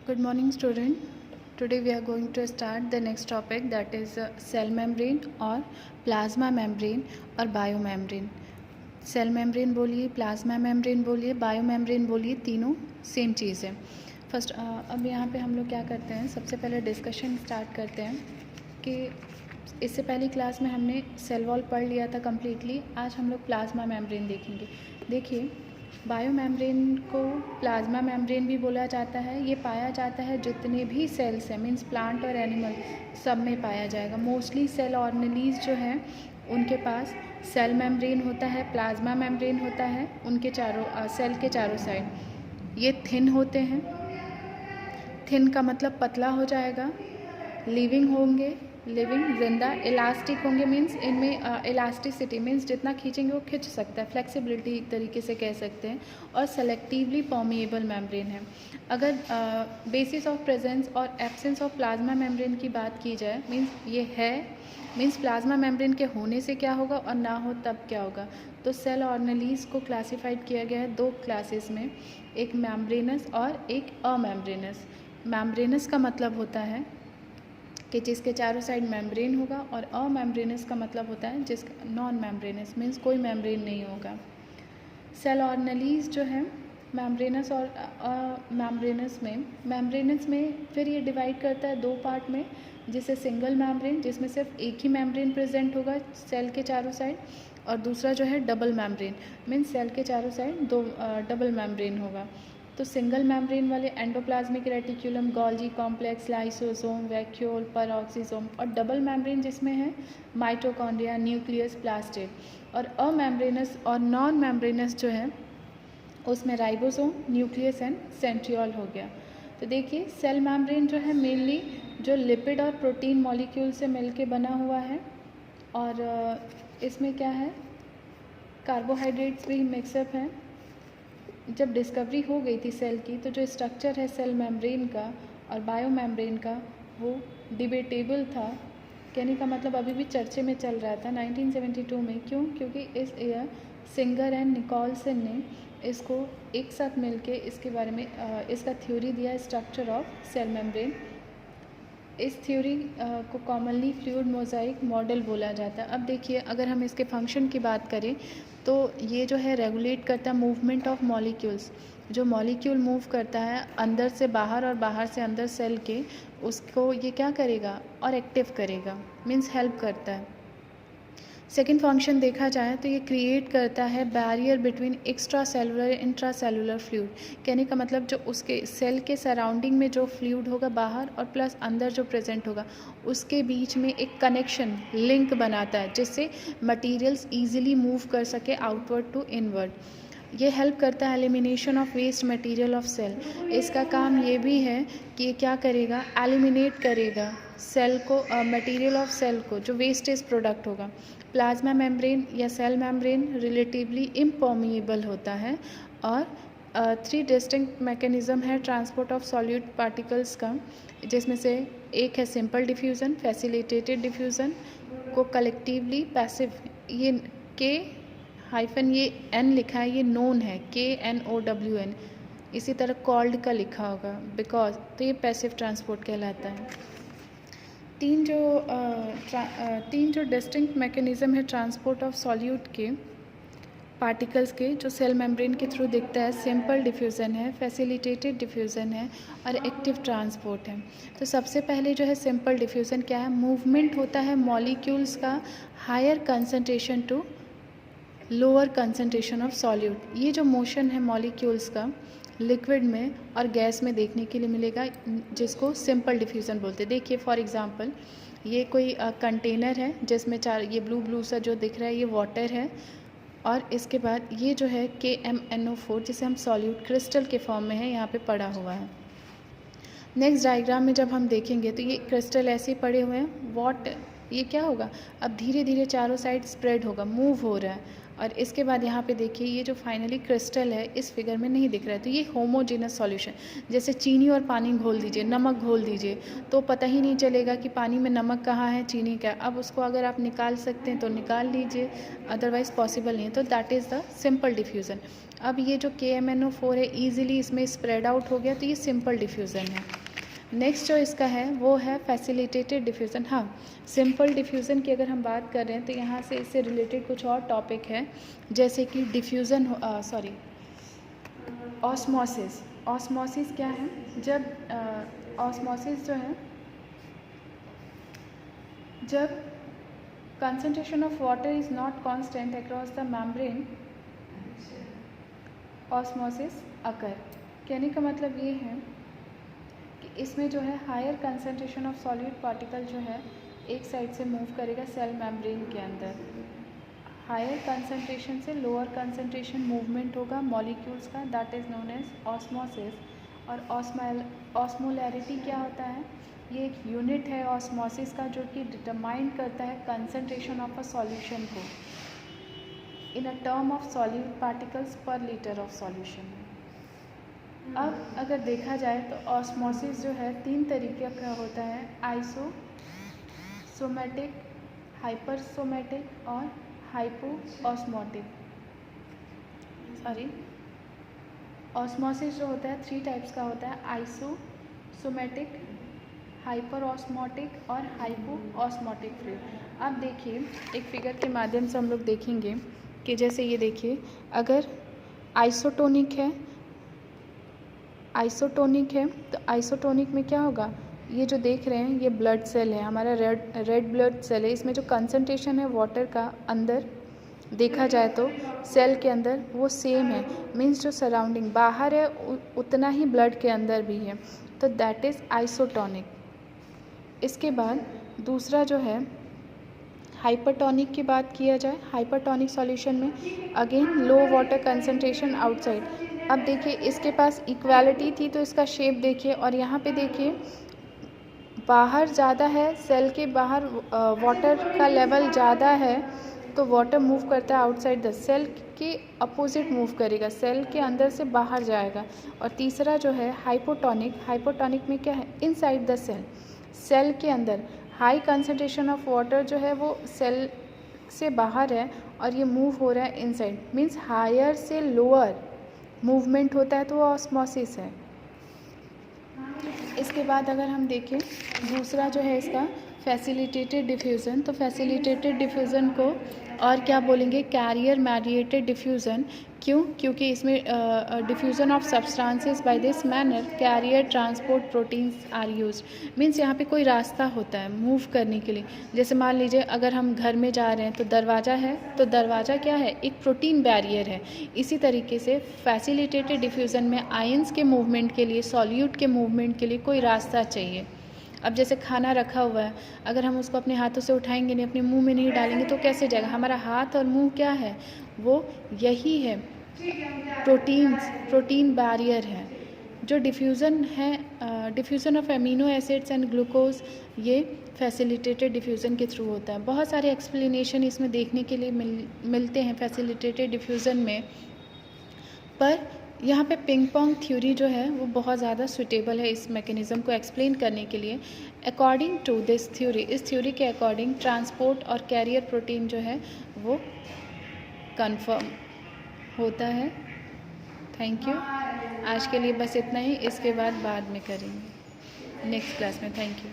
Good morning, student. Today we are going to start the next topic, that is cell membrane और plasma membrane और bio membrane. Cell membrane बोलिए, plasma membrane बोलिए, bio membrane बोलिए, तीनों same चीज़ है. First अब यहाँ पे हम लोग क्या करते हैं, सबसे पहले डिस्कशन स्टार्ट करते हैं कि इससे पहली क्लास में हमने सेल वॉल पढ़ लिया था कम्प्लीटली. आज हम लोग प्लाज्मा मेम्ब्रेन देखेंगे. देखिए, बायो मेम्ब्रेन को प्लाज्मा मेम्ब्रेन भी बोला जाता है. ये पाया जाता है जितने भी सेल्स हैं, मीन्स प्लांट और एनिमल, सब में पाया जाएगा. मोस्टली सेल ऑर्गेनेलीज जो हैं उनके पास सेल मेम्ब्रेन होता है, प्लाज्मा मेम्ब्रेन होता है. उनके चारों सेल के चारों साइड ये थिन होते हैं. थिन का मतलब पतला हो जाएगा. लिविंग होंगे, लिविंग जिंदा. इलास्टिक होंगे, मीन्स इनमें इलास्टिसिटी मीन्स जितना खींचेंगे वो खींच सकता है. फ्लेक्सिबिलिटी एक तरीके से कह सकते हैं. और सेलेक्टिवली परमिएबल मेम्ब्रेन है. अगर बेसिस ऑफ प्रेजेंस और एब्सेंस ऑफ प्लाज्मा मेम्ब्रेन की बात की जाए, मीन्स ये है, मीन्स प्लाज्मा मेम्ब्रेन के होने से क्या होगा और ना हो तब क्या होगा. तो सेल ऑर्गेनेलीज को क्लासिफाइड किया गया है दो क्लासेस में, एक मेम्ब्रेनस और एक अमेम्ब्रेनस. मेम्ब्रेनस का मतलब होता है कि जिसके चारों साइड मेम्ब्रेन होगा, और अमेम्ब्रेनस का मतलब होता है जिसका नॉन मेम्ब्रेनस, मीन्स कोई मेम्ब्रेन नहीं होगा. सेल ऑर्गेनेलीज जो है मेम्ब्रेनस और मेम्ब्रेनस में फिर ये डिवाइड करता है दो पार्ट में, जिसे सिंगल मेम्ब्रेन, जिसमें सिर्फ एक ही मेम्ब्रेन प्रेजेंट होगा सेल के चारों साइड, और दूसरा जो है डबल मेम्ब्रेन, मीन्स सेल के चारों साइड दो डबल मेम्ब्रेन होगा. तो सिंगल मेम्ब्रेन वाले endoplasmic reticulum, Golgi complex, lysosome, vacuole, peroxisome, और डबल मेम्ब्रेन जिसमें है माइटोकॉन्ड्रिया, न्यूक्लियस, प्लास्टिड. और अमेम्ब्रेनस और नॉन मेम्ब्रेनस जो है उसमें राइबोसोम, न्यूक्लियस एंड सेंट्रियोल हो गया. तो देखिए, सेल मेम्ब्रेन जो है मेनली जो लिपिड और प्रोटीन मॉलिक्यूल से मिलके बना हुआ है, और इसमें क्या है, कार्बोहाइड्रेट्स भी मिक्सअप है. जब डिस्कवरी हो गई थी सेल की, तो जो स्ट्रक्चर है सेल मेम्ब्रेन का और बायो मेम्ब्रेन का वो डिबेटेबल था. कहने का मतलब अभी भी चर्चे में चल रहा था 1972 में. क्यों? क्योंकि इस ईयर सिंगर एंड निकोलसन ने इसको एक साथ मिलके इसके बारे में इसका थ्योरी दिया, स्ट्रक्चर ऑफ सेल मेम्ब्रेन. इस थ्योरी को कॉमनली फ्लूइड मोज़ाइक मॉडल बोला जाता है. अब देखिए, अगर हम इसके फंक्शन की बात करें तो ये जो है रेगुलेट करता है मूवमेंट ऑफ मॉलिक्यूल्स. जो मॉलिक्यूल मूव करता है अंदर से बाहर और बाहर से अंदर सेल के, उसको ये क्या करेगा और एक्टिव करेगा, मीन्स हेल्प करता है. सेकेंड फंक्शन देखा जाए तो ये क्रिएट करता है barrier between extra cellular intra cellular fluid. कहने का मतलब जो उसके सेल के सराउंडिंग में जो फ्लूइड होगा बाहर और प्लस अंदर जो प्रेजेंट होगा, उसके बीच में एक कनेक्शन, लिंक बनाता है, जिससे मटेरियल्स इजीली मूव कर सके आउटवर्ड टू इनवर्ड. ये हेल्प करता है elimination of waste material of cell. इसका काम ये भी है कि ये क्या करेगा, एलिमिनेट करेगा सेल को, मटेरियल ऑफ सेल को, जो वेस्टेज प्रोडक्ट होगा. प्लाज्मा मेम्ब्रेन या सेल मेम्ब्रेन रिलेटिवली इम्पर्मिएबल होता है. और 3 डिस्टिंक्ट मैकेनिज़्म है ट्रांसपोर्ट ऑफ सॉल्यूट पार्टिकल्स का, जिसमें से एक है सिंपल डिफ्यूज़न, फैसिलिटेटेड डिफ्यूज़न को कलेक्टिवली पैसिव, ये के हाइफन ये एन लिखा है, ये नोन है, KNOWN. इसी तरह कॉल्ड का लिखा होगा बिकॉज, तो ये पैसिव ट्रांसपोर्ट कहलाता है. तीन जो डिस्टिंक्ट मैकेनिज़्म है ट्रांसपोर्ट ऑफ सॉल्यूट के पार्टिकल्स के, जो सेल मेम्ब्रेन के थ्रू दिखता है, सिंपल डिफ्यूज़न है, फैसिलिटेटेड डिफ्यूज़न है और एक्टिव ट्रांसपोर्ट है. तो सबसे पहले जो है सिंपल डिफ्यूज़न क्या है, मूवमेंट होता है मॉलिक्यूल्स का higher concentration to lower concentration of solute. ये जो मोशन है मॉलिक्यूल्स का लिक्विड में और गैस में देखने के लिए मिलेगा, जिसको सिंपल डिफ्यूज़न बोलते हैं. देखिए, फॉर एग्जांपल ये कोई कंटेनर है जिसमें ये ब्लू सा जो दिख रहा है ये वाटर है, और इसके बाद ये जो है KMnO4, जिसे हम सॉल्यूट क्रिस्टल के फॉर्म में है, यहाँ पे पड़ा हुआ है. नेक्स्ट डायग्राम में जब हम देखेंगे तो ये क्रिस्टल ऐसे ही पड़े हुए हैं. ये क्या होगा, अब धीरे धीरे चारों साइड स्प्रेड होगा, मूव हो रहा है, और इसके बाद यहाँ पे देखिए ये जो फाइनली क्रिस्टल है इस फिगर में नहीं दिख रहा है, तो ये होमोजेनस सॉल्यूशन। जैसे चीनी और पानी घोल दीजिए, नमक घोल दीजिए, तो पता ही नहीं चलेगा कि पानी में नमक कहाँ है, चीनी क्या। अब उसको अगर आप निकाल सकते हैं तो निकाल लीजिए, अदरवाइज़ पॉसिबल नहीं है। तो that is the simple diffusion. अब ये जो KMnO4 है ईजिली इसमें स्प्रेड आउट हो गया, तो ये सिंपल डिफ्यूज़न है। नेक्स्ट जो इसका है वो है फैसिलिटेटेड डिफ्यूज़न। हाँ, सिंपल डिफ्यूज़न की अगर हम बात कर रहे हैं तो यहाँ से इससे रिलेटेड कुछ और टॉपिक है, जैसे कि डिफ्यूज़न ऑस्मोसिस। ऑस्मोसिस क्या है? जब ऑस्मोसिस जो है, जब concentration of water is not constant across the membrane, osmosis occur। कहने का मतलब ये है कि इसमें जो है higher concentration of solid particle जो है एक साइड से मूव करेगा सेल मेम्ब्रेन के अंदर। हायर कंसंट्रेशन से लोअर कंसंट्रेशन मूवमेंट होगा मॉलिक्यूल्स का, that is known as osmosis. और ऑस्मोलैरिटी क्या होता है? ये एक यूनिट है ऑस्मोसिस का जो कि डिटरमाइन करता है कंसंट्रेशन ऑफ अ सॉल्यूशन को in a term of solid particles per litre of solution. अब अगर देखा जाए तो ऑस्मोसिस जो है 3 तरीके का होता है, आइसोसोमेटिक, हाइपरसोमेटिक और हाइपोऑस्मोटिक। ऑस्मोसिस जो होता है 3 टाइप्स का होता है, आइसोसोमेटिक, हाइपर ऑस्मोटिक और हाइपोऑस्मोटिक फ्लूइड। अब देखिए एक फिगर के माध्यम से हम लोग देखेंगे कि जैसे ये देखिए, अगर आइसोटोनिक है तो आइसोटोनिक में क्या होगा? ये जो देख रहे हैं ये ब्लड सेल है, हमारा रेड ब्लड सेल है। इसमें जो कंसंट्रेशन है वाटर का अंदर देखा जाए तो सेल के अंदर वो सेम है, मीन्स जो सराउंडिंग बाहर है उतना ही ब्लड के अंदर भी है, तो दैट इज़ आइसोटोनिक। इसके बाद दूसरा जो है हाइपरटोनिक की बात किया जाए, हाइपरटोनिक सॉल्यूशन में अगेन लो वाटर कंसंट्रेशन आउटसाइड। अब देखिए इसके पास इक्वालिटी थी तो इसका शेप देखिए, और यहाँ पे देखिए बाहर ज़्यादा है, सेल के बाहर वाटर का लेवल ज़्यादा है तो वाटर मूव करता है आउटसाइड द सेल, के अपोजिट मूव करेगा, सेल के अंदर से बाहर जाएगा। और तीसरा जो है हाइपोटोनिक में क्या है? इनसाइड द सेल, सेल के अंदर हाई कंसंट्रेशन ऑफ वाटर जो है वो सेल से बाहर है और ये मूव हो रहा है इनसाइड, मीन्स हायर से लोअर मूवमेंट होता है, तो वो ऑस्मोसिस है। इसके बाद अगर हम देखें दूसरा जो है इसका फैसिलिटेटेड डिफ्यूज़न, तो फैसिलिटेटेड डिफ्यूज़न को और क्या बोलेंगे? Carrier mediated diffusion. क्यों? क्योंकि इसमें diffusion of substances by this manner carrier transport proteins are used. Means यहाँ पे कोई रास्ता होता है मूव करने के लिए। जैसे मान लीजिए अगर हम घर में जा रहे हैं तो दरवाज़ा है, तो दरवाज़ा क्या है? एक प्रोटीन बैरियर है। इसी तरीके से फैसिलिटेटेड डिफ्यूज़न में आयंस के मूवमेंट के लिए, सॉल्यूट के मूवमेंट के लिए कोई रास्ता चाहिए। अब जैसे खाना रखा हुआ है, अगर हम उसको अपने हाथों से उठाएंगे नहीं, अपने मुंह में नहीं डालेंगे तो कैसे जाएगा? हमारा हाथ और मुंह क्या है? वो यही है, प्रोटीन बैरियर है। जो डिफ्यूज़न है, diffusion of amino acids and glucose, ये फैसिलिटेटेड डिफ्यूज़न के थ्रू होता है। बहुत सारे एक्सप्लेनेशन इसमें देखने के लिए मिलते हैं फैसिलिटेटेड डिफ्यूज़न में, पर यहाँ पे पिंग पोंग थ्योरी जो है वो बहुत ज़्यादा सुटेबल है इस मैकेनिज़्म को एक्सप्लेन करने के लिए। अकॉर्डिंग टू दिस थ्योरी, इस थ्योरी के अकॉर्डिंग ट्रांसपोर्ट और कैरियर प्रोटीन जो है वो कंफर्म होता है। Thank you. आज के लिए बस इतना ही, इसके बाद में करेंगे नेक्स्ट क्लास में। Thank you.